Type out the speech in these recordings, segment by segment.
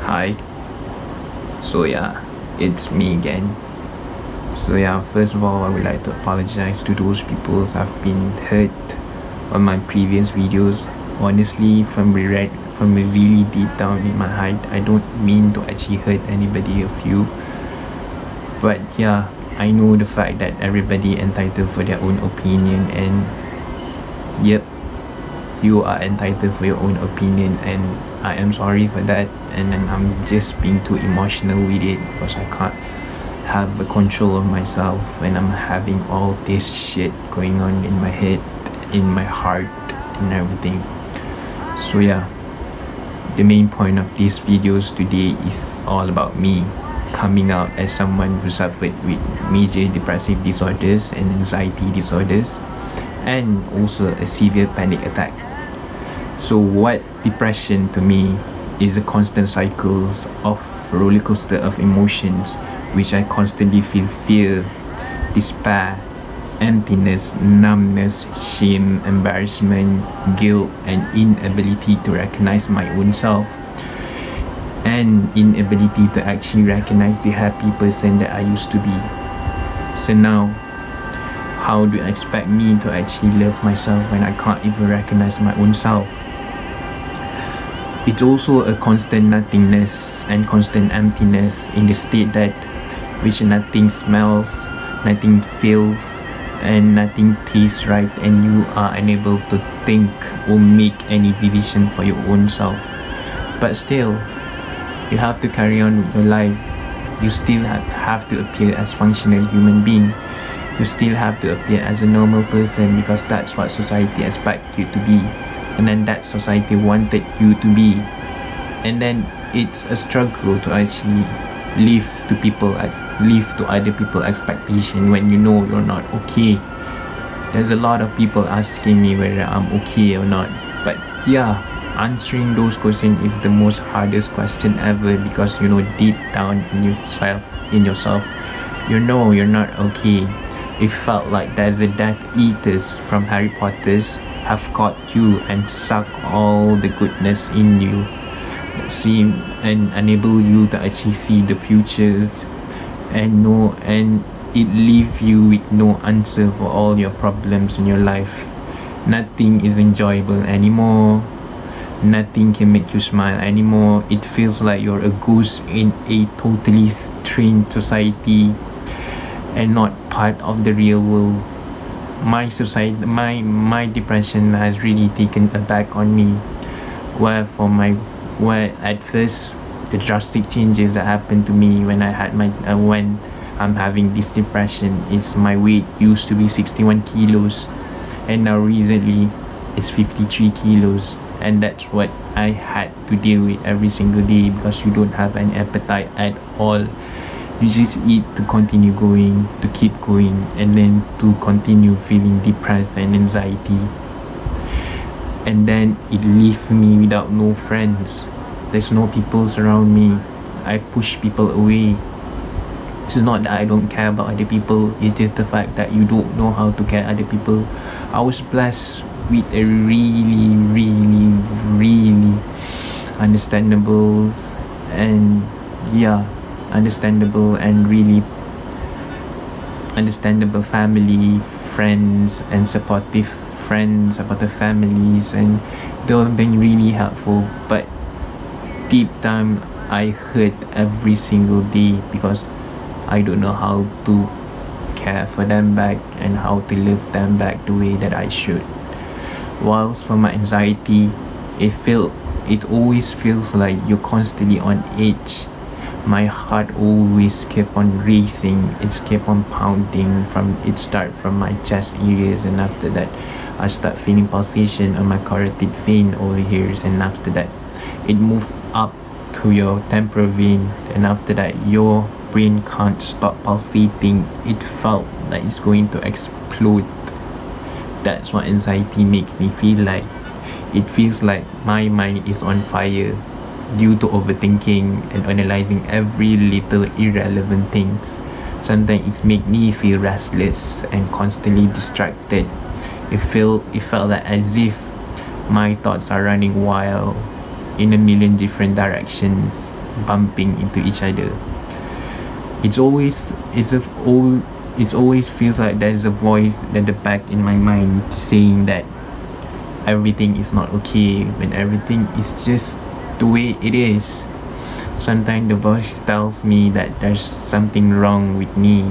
Hi. So yeah, it's me again. So yeah, first of all, I would like to apologize to those people who have been hurt on my previous videos. Honestly, from really deep down in my heart, I don't mean to actually hurt anybody of you. But yeah, I know the fact that everybody entitled for their own opinion, and yep, you are entitled for your own opinion, and I am sorry for that. And then I'm just being too emotional with it because I can't have the control of myself when I'm having all this shit going on in my head, in my heart, and everything. So yeah, the main point of these videos today is all about me coming out as someone who suffered with major depressive disorders and anxiety disorders, and also a severe panic attack. So what depression to me is a constant cycles of roller coaster of emotions, which I constantly feel fear, despair, emptiness, numbness, shame, embarrassment, guilt, and inability to recognize my own self, and inability to actually recognize the happy person that I used to be. So now, how do you expect me to actually love myself when I can't even recognize my own self? It's also a constant nothingness and constant emptiness in the state that which nothing smells, nothing feels, and nothing tastes right, and you are unable to think or make any decision for your own self. But still, you have to carry on with your life. You still have to appear as functional human being. You still have to appear as a normal person because that's what society expects you to be, and then that society wanted you to be. And then it's a struggle to actually live to other people expectation when you know you're not okay. There's a lot of people asking me whether I'm okay or not, but yeah, answering those questions is the most hardest question ever, because you know deep down in yourself you know you're not okay. It felt like there's the Death Eaters from Harry Potter's have caught you and suck all the goodness in you, seem and enable you to actually see the futures and it leave you with no answer for all your problems in your life. Nothing is enjoyable anymore. Nothing can make you smile anymore. It feels like you're a ghost in a totally strange society and not part of the real world. My depression has really taken a back on me. Where at first the drastic changes that happened to me when when I'm having this depression is my weight used to be 61 kilos, and now recently it's 53 kilos, and that's what I had to deal with every single day because you don't have an appetite at all. You just eat to continue going, to keep going, and then to continue feeling depressed and anxiety. And then it leaves me without no friends. There's no people around me. I push people away. It's not that I don't care about other people, it's just the fact that you don't know how to care other people. I was blessed with a really understandable and really understandable family, friends, and supportive families, and they've been really helpful. But deep down I hurt every single day because I don't know how to care for them back and how to live them back the way that I should. Whilst for my anxiety, it always feels like you're constantly on edge. My heart always kept on racing. It kept on pounding it start from my chest areas, and after that I start feeling pulsation on my carotid vein over here, and after that it moved up to your temporal vein, and after that your brain can't stop pulsating. It felt like it's going to explode. That's what anxiety makes me feel like. It feels like my mind is on fire due to overthinking and analyzing every little irrelevant things. Sometimes it's make me feel restless and constantly distracted. It felt like as if my thoughts are running wild in a million different directions, bumping into each other. It always feels like there's a voice at the back in my mind saying that everything is not okay when everything is just the way it is. Sometimes the voice tells me that there's something wrong with me,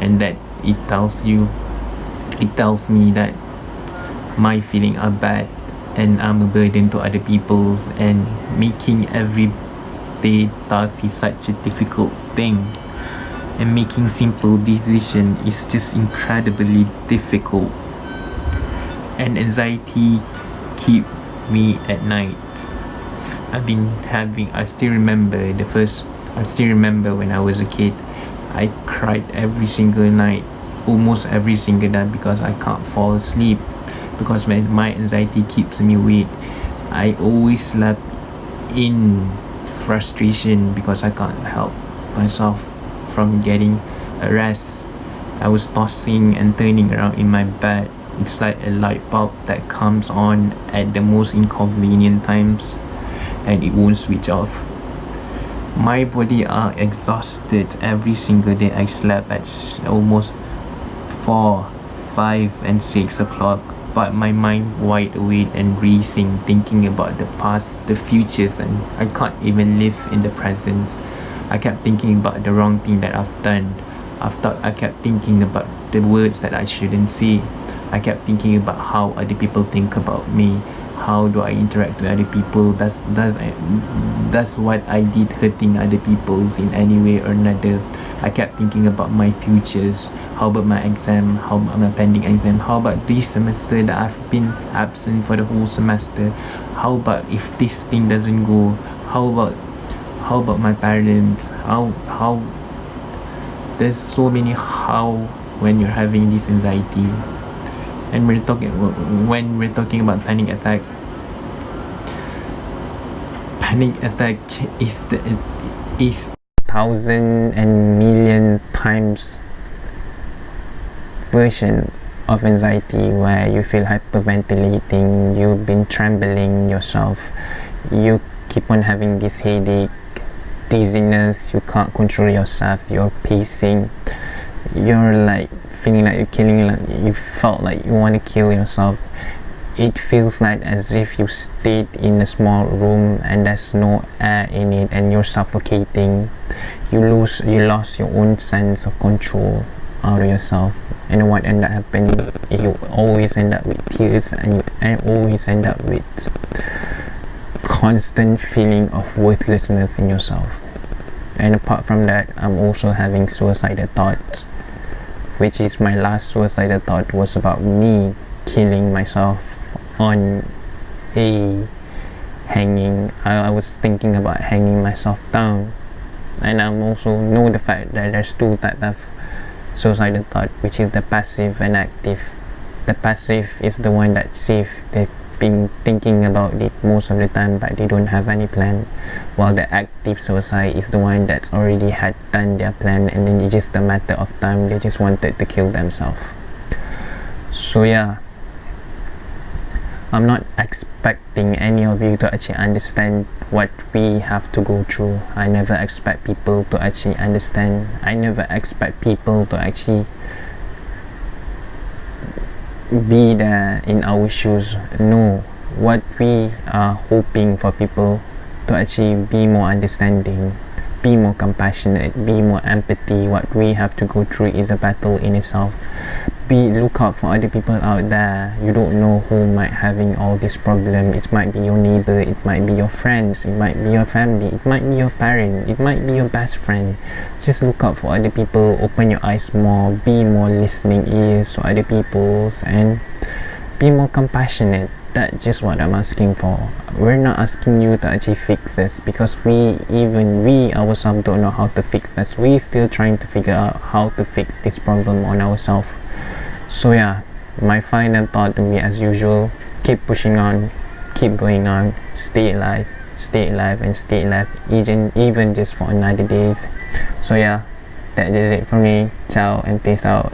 and that it tells me that my feelings are bad and I'm a burden to other people's, and making everyday task is such a difficult thing, and making simple decision is just incredibly difficult, and anxiety keep me at night. I still remember when I was a kid, I cried every single night, almost every single night, because I can't fall asleep, because my anxiety keeps me awake. I always slept in frustration because I can't help myself from getting a rest. I was tossing and turning around in my bed. It's like a light bulb that comes on at the most inconvenient times and it won't switch off. My body are exhausted every single day. I slept at almost 4, 5 and 6 o'clock, but my mind wide awake and racing, thinking about the past, the futures, and I can't even live in the present. I kept thinking about the wrong thing that I've done. I kept thinking about the words that I shouldn't say. I kept thinking about how other people think about me. How do I interact with other people? Does what I did hurting other people's in any way or another? I kept thinking about my futures. How about my exam? How about my pending exam? How about this semester that I've been absent for the whole semester? How about if this thing doesn't go? How about my parents? How there's so many how when you're having this anxiety. And when we're talking about panic attack is thousand and million times version of anxiety, where you feel hyperventilating, you've been trembling yourself, you keep on having this headache, dizziness, you can't control yourself, you're pacing, you're like feeling like you're killing, like you felt like you want to kill yourself. It feels like as if you stayed in a small room and there's no air in it and you're suffocating. You lost your own sense of control out of yourself, and what ended up happening, you always end up with tears, and you always end up with constant feeling of worthlessness in yourself. And apart from that, I'm also having suicidal thoughts, which is my last suicidal thought was about me killing myself on a hanging. I was thinking about hanging myself down. And I'm also know the fact that there's two types of suicidal thought, which is the passive and active. The passive is the one that's safe, they've been thinking about it most of the time but they don't have any plan, while the active suicide is the one that's already had done their plan, and then it's just a matter of time, they just wanted to kill themselves. So yeah, I'm not expecting any of you to actually understand what we have to go through. I never expect people to actually understand. I never expect people to actually be there in our shoes. No, what we are hoping for people to actually be more understanding, be more compassionate, be more empathy. What we have to go through is a battle in itself. Look out for other people out there. You don't know who might having all this problem. It might be your neighbor, it might be your friends, it might be your family, it might be your parent, it might be your best friend. Just look out for other people, open your eyes more, be more listening ears to other people's, and be more compassionate. That's just what I'm asking for. We're not asking you to actually fix us, because we ourselves don't know how to fix us. We're still trying to figure out how to fix this problem on ourselves. So yeah, my final thought will be, as usual, keep pushing on, keep going on, stay alive, and stay alive, even just for another day. So yeah, that is it for me. Ciao and peace out.